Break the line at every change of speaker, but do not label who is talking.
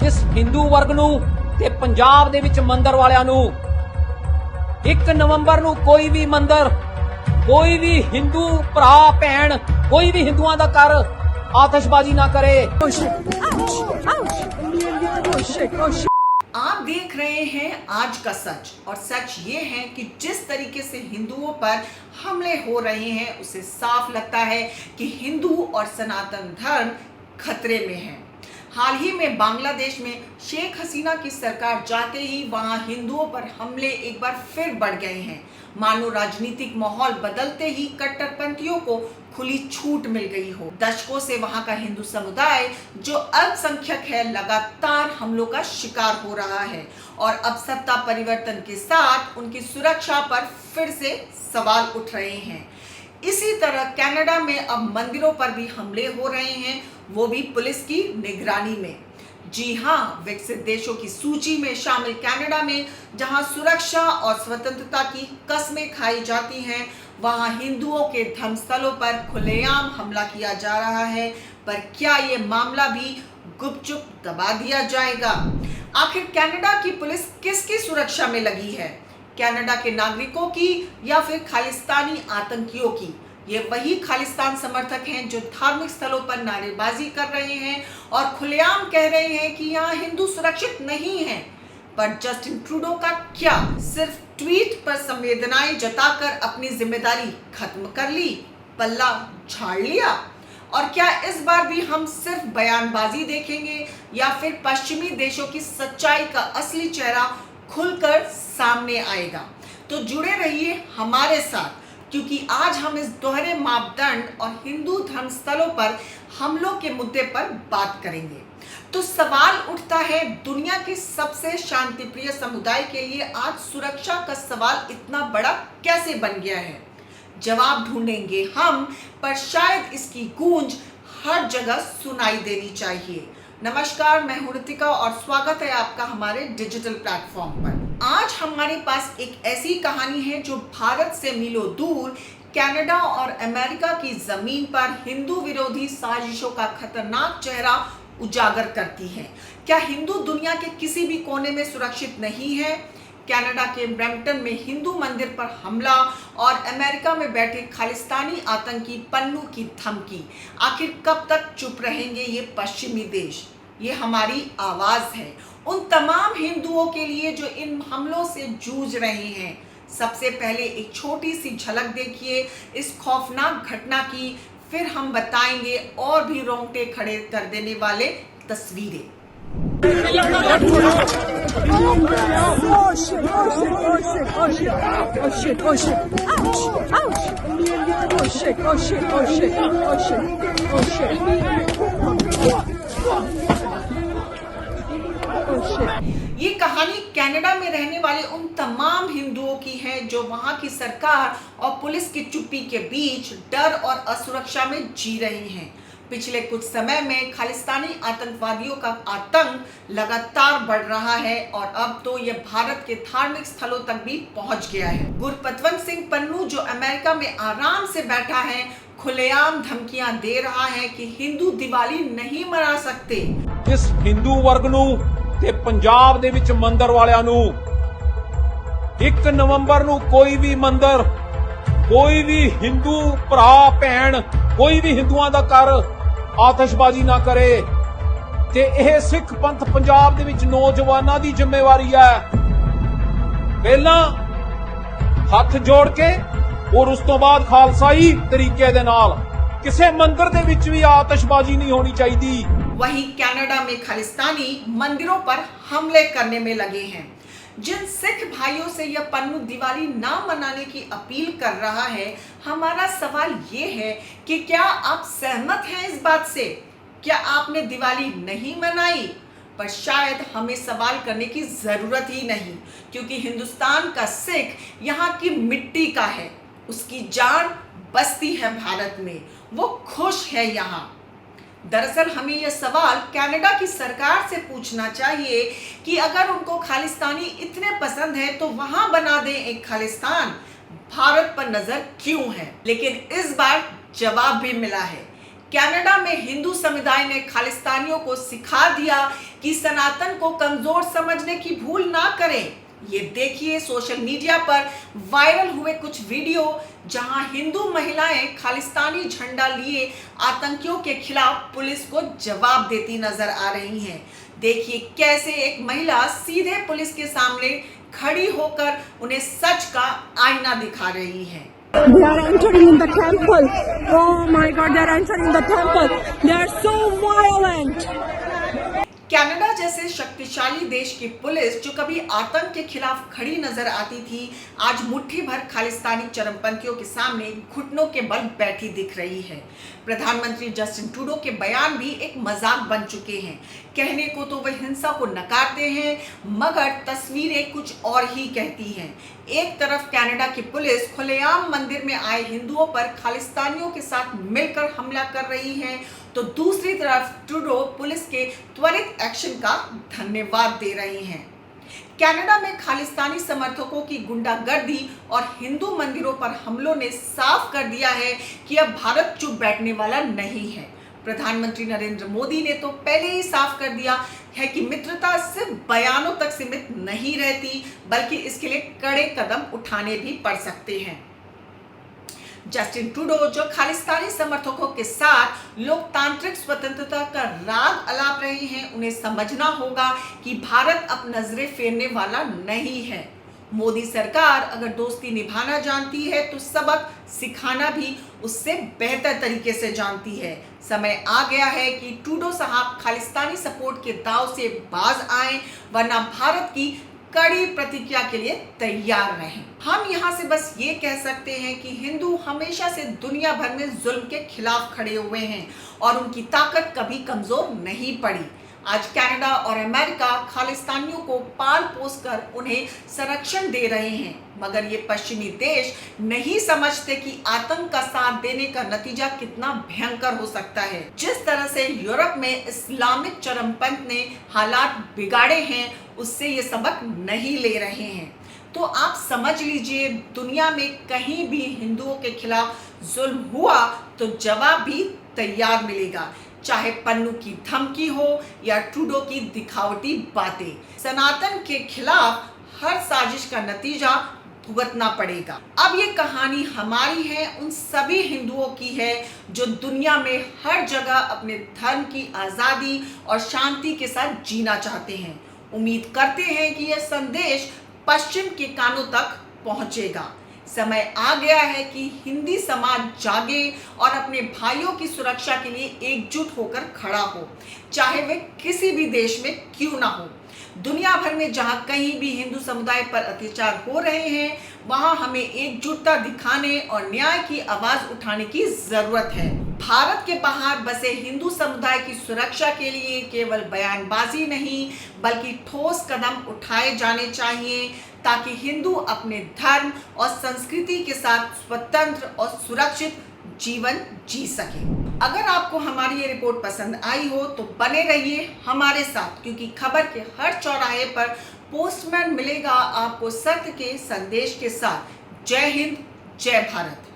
ਜਿਸ ਹਿੰਦੂ ਵਰਗ ਨੂੰ ਤੇ ਪੰਜਾਬ ਦੇ ਵਿੱਚ ਮੰਦਰ ਵਾਲਿਆਂ ਨੂੰ 1 ਨਵੰਬਰ ਨੂੰ ਕੋਈ ਵੀ ਮੰਦਰ, ਕੋਈ ਵੀ ਹਿੰਦੂ ਭਰਾ ਭੈਣ, ਕੋਈ ਵੀ ਹਿੰਦੂਆਂ ਦਾ ਘਰ आतिशबाजी ना करे।
आप देख रहे हैं आज का सच, और सच ये है कि जिस तरीके से हिंदुओं पर हमले हो रहे हैं उसे साफ लगता है कि हिंदू और सनातन धर्म खतरे में है। हाल ही में बांग्लादेश में शेख हसीना की सरकार जाते ही वहां हिंदुओं पर हमले एक बार फिर बढ़ गए हैं। मानो राजनीतिक माहौल बदलते ही कट्टरपंथियों को खुली छूट मिल गई हो। दशकों से वहां का हिंदू समुदाय जो अल्पसंख्यक है लगातार हमलों का शिकार हो रहा है, और अब सत्ता परिवर्तन के साथ उनकी सुरक्षा पर फिर से सवाल उठ रहे हैं। इसी तरह कनाडा में अब मंदिरों पर भी हमले हो रहे हैं, वो भी पुलिस की निगरानी में। जी हाँ, विकसित देशों की सूची में शामिल कनाडा में जहां सुरक्षा और स्वतंत्रता की कस्में खाई जाती हैं, वहां हिंदुओं के धर्मस्थलों पर खुलेआम हमला किया जा रहा है। पर क्या ये मामला भी गुपचुप दबा दिया जाएगा? आखिर कनाडा की पुलिस किसकी सुरक्षा में लगी है? कनाडा के नागरिकों की या फिर खालिस्तानी आतंकियों की? ये वही खालिस्तान समर्थक हैं जो धार्मिक स्थलों पर नारेबाजी कर रहे हैं और खुलेआम कह रहे हैं कि यहाँ हिंदू सुरक्षित नहीं हैं। पर जस्टिन ट्रूडो का क्या सिर्फ ट्वीट पर संवेदनाएं जताकर अपनी जिम्मेदारी खत्म कर ली, पल्ला झाड़ लिया? और क्या इस बार भी हम सिर्फ बयानबाजी देखेंगे या फिर पश्चिमी देशों की सच्चाई का असली चेहरा खुलकर सामने आएगा? तो जुड़े रहिए हमारे साथ, क्योंकि आज हम इस दोहरे मापदंड और हिंदू धर्मस्थलों पर हमलों के मुद्दे पर बात करेंगे। तो सवाल उठता है, दुनिया के सबसे शांतिप्रिय समुदाय के लिए आज सुरक्षा का सवाल इतना बड़ा कैसे बन गया है? जवाब ढूंढेंगे हम, पर शायद इसकी गूंज हर जगह सुनाई देनी चाहिए। नमस्कार, मैं हूं ऋतिका और स्वागत है आपका हमारे डिजिटल प्लेटफॉर्म पर। आज हमारे पास एक ऐसी कहानी है जो भारत से मीलों दूर कनाडा और अमेरिका की जमीन पर हिंदू विरोधी साजिशों का खतरनाक चेहरा उजागर करती है। क्या हिंदू दुनिया के किसी भी कोने में सुरक्षित नहीं है? कनाडा के ब्रैम्पटन में हिंदू मंदिर पर हमला और अमेरिका में बैठे खालिस्तानी आतंकी पन्नू की धमकी। आखिर कब तक चुप रहेंगे ये पश्चिमी देश? ये हमारी आवाज है उन तमाम हिंदुओं के लिए जो इन हमलों से जूझ रहे हैं। सबसे पहले एक छोटी सी झलक देखिए इस खौफनाक घटना की, फिर हम बताएंगे और भी रोंगटे खड़े कर देने वाले तस्वीरें। ये कहानी कनाडा में रहने वाले उन तमाम हिंदुओं की है जो वहां की सरकार और पुलिस की चुप्पी के बीच डर और असुरक्षा में जी रही हैं। पिछले कुछ समय में खालिस्तानी आतंकवादियों का आतंक लगातार बढ़ रहा है और अब तो यह भारत के धार्मिक स्थलों तक भी पहुंच गया है। गुरपतवंत सिंह पन्नू जो अमेरिका में आराम से बैठा है, खुलेआम धमकियां दे रहा है कि हिंदू दिवाली नहीं मना सकते।
जिस हिंदू वर्ग नूं ਤੇ ਪੰਜਾਬ ਦੇ ਵਿੱਚ ਮੰਦਰ ਵਾਲਿਆਂ ਨੂੰ 1 ਨਵੰਬਰ ਨੂੰ ਕੋਈ ਵੀ ਮੰਦਰ, ਕੋਈ ਵੀ ਹਿੰਦੂ ਭਰਾ ਭੈਣ, ਕੋਈ ਵੀ ਹਿੰਦੂਆਂ ਦਾ ਘਰ ਆਤਿਸ਼ਬਾਜ਼ੀ ਨਾ ਕਰੇ। ਤੇ ਇਹ ਸਿੱਖ ਪੰਥ ਪੰਜਾਬ ਦੇ ਵਿੱਚ ਨੌਜਵਾਨਾਂ ਦੀ ਜ਼ਿੰਮੇਵਾਰੀ ਹੈ। ਪਹਿਲਾਂ ਹੱਥ ਜੋੜ ਕੇ ਔਰ ਉਸ ਤੋਂ ਬਾਅਦ ਖਾਲਸਾਈ ਤਰੀਕੇ ਦੇ ਨਾਲ ਕਿਸੇ ਮੰਦਰ ਦੇ ਵਿੱਚ ਵੀ ਆਤਿਸ਼ਬਾਜ਼ੀ ਨਹੀਂ ਹੋਣੀ ਚਾਹੀਦੀ।
वहीं कनाडा में खालिस्तानी मंदिरों पर हमले करने में लगे हैं। जिन सिख भाइयों से यह पन्नू दिवाली ना मनाने की अपील कर रहा है, हमारा सवाल ये है कि क्या आप सहमत हैं इस बात से? क्या आपने दिवाली नहीं मनाई? पर शायद हमें सवाल करने की जरूरत ही नहीं, क्योंकि हिंदुस्तान का सिख यहाँ की मिट्टी का है, उसकी जान बसती है भारत में, वो खुश है यहाँ। दरअसल हमें यह सवाल कनाडा की सरकार से पूछना चाहिए कि अगर उनको खालिस्तानी इतने पसंद है तो वहां बना दें एक खालिस्तान। भारत पर नजर क्यों है? लेकिन इस बार जवाब भी मिला है। कनाडा में हिंदू समुदाय ने खालिस्तानियों को सिखा दिया कि सनातन को कमजोर समझने की भूल ना करें। ये देखिए सोशल मीडिया पर वायरल हुए कुछ वीडियो जहां हिंदू महिलाएं खालिस्तानी झंडा लिए आतंकियों के खिलाफ पुलिस को जवाब देती नजर आ रही हैं। देखिए कैसे एक महिला सीधे पुलिस के सामने खड़ी होकर उन्हें सच का आईना दिखा रही है।
They are entering in the temple. Oh my God, they are entering the temple. They are so violent.
Canada जैसे शक्तिशाली देश की पुलिस जो कभी आतंक के खिलाफ खड़ी नजर आती थी, आज मुट्ठी भर खालिस्तानी चरमपंथियों के सामने घुटनों के बल बैठी दिख रही है। प्रधानमंत्री जस्टिन ट्रूडो के बयान भी एक मजाक बन चुके हैं। कहने को तो वे हिंसा को नकारते हैं, मगर तस्वीरें कुछ और ही कहती हैं। एक तरफ कनाडा की पुलिस खुलेआम मंदिर में आए हिंदुओं पर खालिस्तानियों के साथ मिलकर हमला कर रही है, तो दूसरी तरफ ट्रूडो पुलिस के त्वरित एक्शन का धन्यवाद दे रहे हैं। कनाडा में खालिस्तानी समर्थकों की गुंडागर्दी और हिंदू मंदिरों पर हमलों ने साफ कर दिया है कि अब भारत चुप बैठने वाला नहीं है। प्रधानमंत्री नरेंद्र मोदी ने तो पहले ही साफ कर दिया है कि मित्रता सिर्फ बयानों तक सीमित नहीं रहती, बल्कि इसके लिए कड़े कदम उठाने भी पड़ सकते हैं। जस्टिन ट्रूडो जो खालिस्तानी समर्थकों के साथ लोकतांत्रिक स्वतंत्रता का राग अलाप रहे हैं, उन्हें समझना होगा कि भारत अब नजरें फेरने वाला नहीं है। मोदी सरकार अगर दोस्ती निभाना जानती है तो सबक सिखाना भी उससे बेहतर तरीके से जानती है। समय आ गया है कि ट्रूडो साहब खालिस्तानी सपोर्ट के दाव से बाज आएं, वरना भारत की कड़ी प्रतिक्रिया के लिए तैयार रहें। हम यहाँ से बस ये कह सकते हैं कि हिंदू हमेशा से दुनिया भर में जुल्म के खिलाफ खड़े हुए हैं और उनकी ताकत कभी कमजोर नहीं पड़ी। आज कनाडा और अमेरिका खालिस्तानियों को पाल पोस कर उन्हें संरक्षण दे रहे हैं, मगर ये पश्चिमी देश नहीं समझते कि आतंक का साथ देने का नतीजा कितना भयंकर हो सकता है। जिस तरह से यूरोप में इस्लामिक चरमपंथ ने हालात बिगाड़े हैं, उससे ये सबक नहीं ले रहे हैं। तो आप समझ लीजिए, दुनिया में कहीं भी हिंदुओं के खिलाफ जुल्म हुआ तो जवाब भी तैयार मिलेगा, चाहे पन्नू की धमकी हो या ट्रूडो की दिखावटी बातें। सनातन के खिलाफ हर साजिश का नतीजा भुगतना पड़ेगा। अब ये कहानी हमारी है, उन सभी हिंदुओं की है जो दुनिया में हर जगह अपने धर्म की आज़ादी और शांति के साथ जीना चाहते हैं। उम्मीद करते हैं कि यह संदेश पश्चिम के कानों तक पहुंचेगा। समय आ गया है कि हिंदी समाज जागे और अपने भाइयों की सुरक्षा के लिए एकजुट होकर खड़ा हो, चाहे वे किसी भी देश में क्यों ना हो। दुनिया भर में जहां कहीं भी हिंदू समुदाय पर अत्याचार हो रहे हैं, वहां हमें एकजुटता दिखाने और न्याय की आवाज उठाने की जरूरत है। भारत के बाहर बसे हिंदू समुदाय की सुरक्षा के लिए केवल बयानबाजी नहीं, बल्कि ठोस कदम उठाए जाने चाहिए, ताकि हिंदू अपने धर्म और संस्कृति के साथ स्वतंत्र और सुरक्षित जीवन जी सके। अगर आपको हमारी ये रिपोर्ट पसंद आई हो तो बने रहिए हमारे साथ, क्योंकि खबर के हर चौराहे पर पोस्टमैन मिलेगा आपको सत्य के संदेश के साथ। जय हिंद, जय भारत।